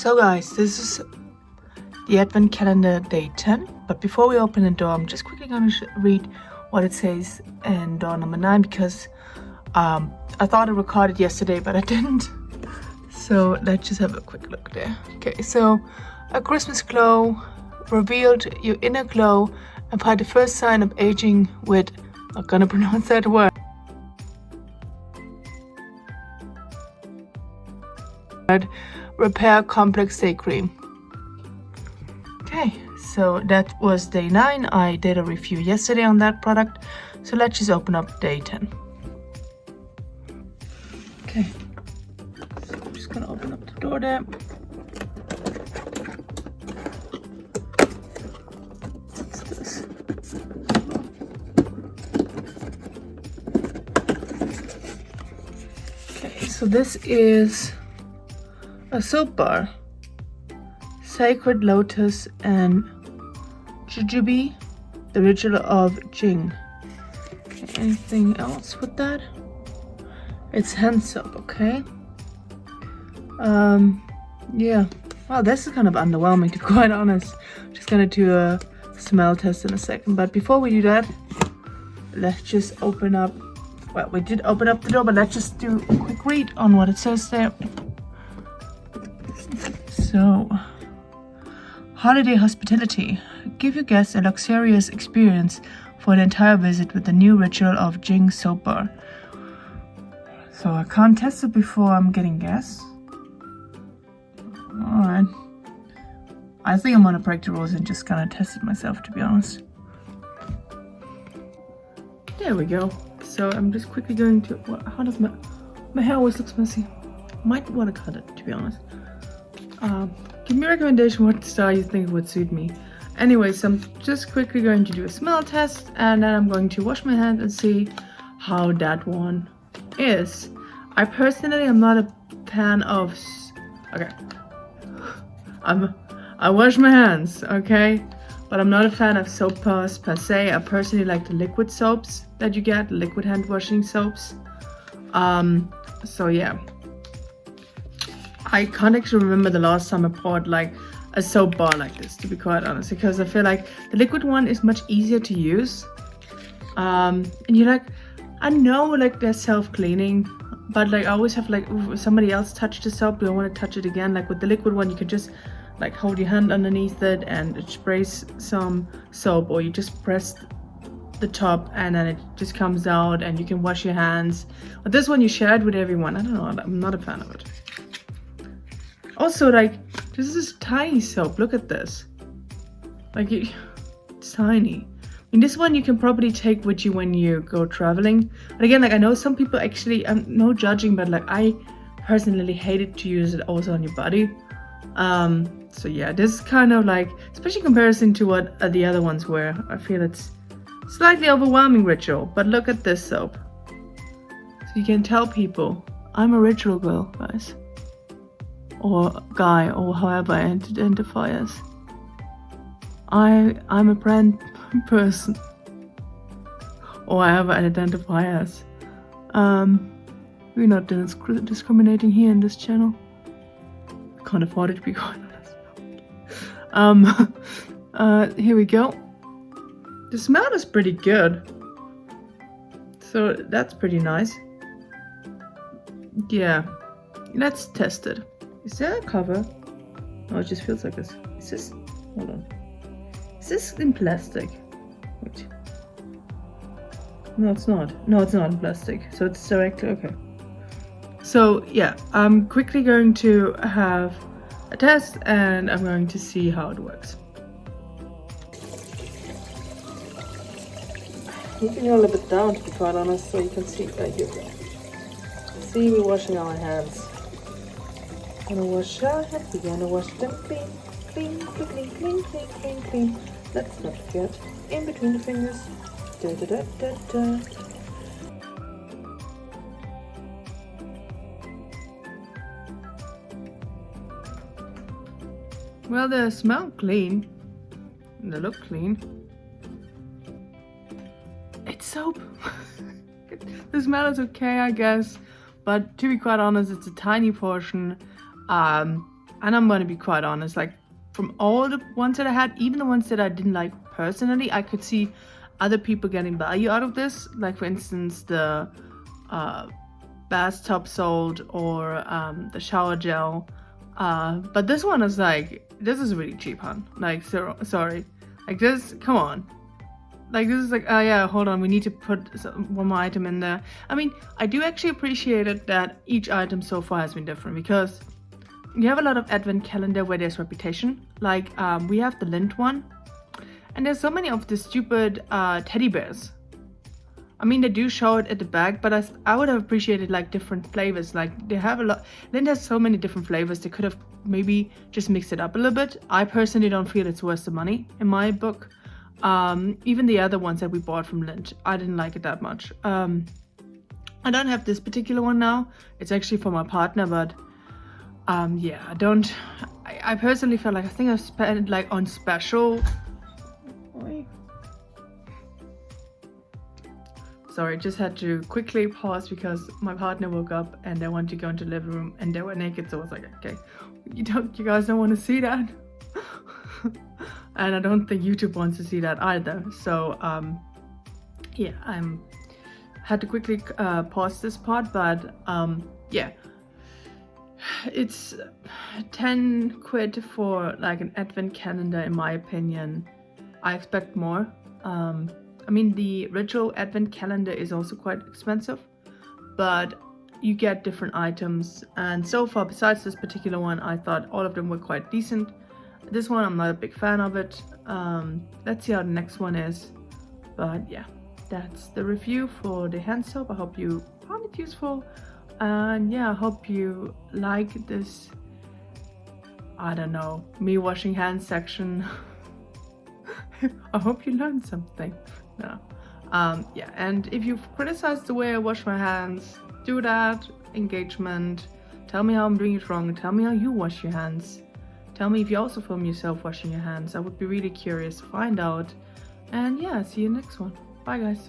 So guys, this is the Advent Calendar Day 10, but before we open the door, I'm just quickly going to read what it says in door number 9 because I thought I recorded yesterday, but I didn't. So let's just have a quick look there. Okay, so a Christmas glow revealed your inner glow and find the first sign of aging with, not gonna pronounce that word, Repair Complex Day Cream. Okay, so that was day 9. I did a review yesterday on that product, so let's just open up day 10. Okay, so I'm just gonna open up the door there. What's this? Okay, so this is a soap bar, Sacred Lotus and Jujube, the Ritual of Jing. Okay, anything else with that? It's hand soap, okay. Yeah, well, this is kind of underwhelming, to be quite honest. Just gonna do a smell test in a second, but before we do that, let's just open up, well, we did open up the door, but let's just do a quick read on what it says there. So, holiday hospitality. Give your guests a luxurious experience for an entire visit with the new Ritual of Jing soap bar. So I can't test it before I'm getting gas. Alright. I think I'm gonna break the rules and just gonna test it myself, to be honest. There we go. So I'm just quickly going to, how does my hair always looks messy. Might want to cut it, to be honest. Give me a recommendation what style you think would suit me. Anyways, I'm just quickly going to do a smell test and then I'm going to wash my hands and see how that one is. I personally am not a fan of, okay, I wash my hands, okay, but I'm not a fan of soap bars per se. I personally like the liquid soaps that you get, liquid hand washing soaps. So yeah, I can't actually remember the last time I bought like a soap bar like this, to be quite honest, because I feel like the liquid one is much easier to use. And you're like, I know like they're self-cleaning, but like I always have like, if somebody else touched the soap, do I want to touch it again? Like with the liquid one, you can just like hold your hand underneath it and it sprays some soap, or you just press the top and then it just comes out and you can wash your hands. But this one you share it with everyone. I don't know, I'm not a fan of it. Also, like, this is tiny soap. Look at this. Like, it's tiny. I mean, this one you can probably take with you when you go traveling. But again, like, I know some people actually, no judging, but like, I personally hated to use it also on your body. So yeah, this is kind of like, especially in comparison to what the other ones were, I feel it's slightly overwhelming Ritual. But look at this soap. So you can tell people, I'm a Ritual girl, guys. Or guy, or however I identify as. I'm a brand person, or however I identify as. We're not discriminating here in this channel. I can't afford it, to be quite honest. Here we go. The smell is pretty good, so that's pretty nice. Yeah, let's test it. Is there a cover? Oh, it just feels like this. Is this, hold on. Is this in plastic? Wait. No, it's not. No, it's not in plastic. So it's directly, okay. So yeah, I'm quickly going to have a test and I'm going to see how it works. Moving it a little bit down, to be quite honest, so you can see. Here we go. See, we're washing our hands. Gonna wash our hands, we're gonna wash them clean, clean, clean, clean, clean, clean, clean, clean. Let's not forget, in between the fingers. Da, da, da, da, da. Well, they smell clean. They look clean. It's soap. The smell is okay, I guess. But to be quite honest, it's a tiny portion. And I'm gonna be quite honest, like from all the ones that I had, even the ones that I didn't like personally, I could see other people getting value out of this. Like for instance, the bath top salt or the shower gel. But this one is like, this is really cheap, hun. Like, so, sorry. Like this, come on. Like this is like, oh yeah, hold on, we need to put one more item in there. I mean, I do actually appreciate it that each item so far has been different, because you have a lot of advent calendar where there's reputation. Like we have the Lindt one, and there's so many of the stupid teddy bears. I mean, they do show it at the back, but I would have appreciated like different flavors. Like they have a lot. Lindt has so many different flavors. They could have maybe just mixed it up a little bit. I personally don't feel it's worth the money in my book. Even the other ones that we bought from Lindt, I didn't like it that much. I don't have this particular one now. It's actually for my partner, but yeah, I personally felt like, I think I spent like on special. Wait. Sorry, just had to quickly pause because my partner woke up and they wanted to go into the living room and they were naked, so I was like, okay, you guys don't want to see that. And I don't think YouTube wants to see that either. So yeah, had to quickly pause this part, but yeah, it's 10 quid for like an advent calendar in my opinion. I expect more. I mean, the Ritual advent calendar is also quite expensive, but you get different items, and so far, besides this particular one, I thought all of them were quite decent. This one, I'm not a big fan of it. Let's see how the next one is. But yeah, that's the review for the hand soap. I hope you found it useful. And yeah, I hope you like this, I don't know, me washing hands section. I hope you learned something. No. Yeah, and if you've criticized the way I wash my hands, do that. Engagement. Tell me how I'm doing it wrong. Tell me how you wash your hands. Tell me if you also film yourself washing your hands. I would be really curious to find out. And yeah, see you next one. Bye guys.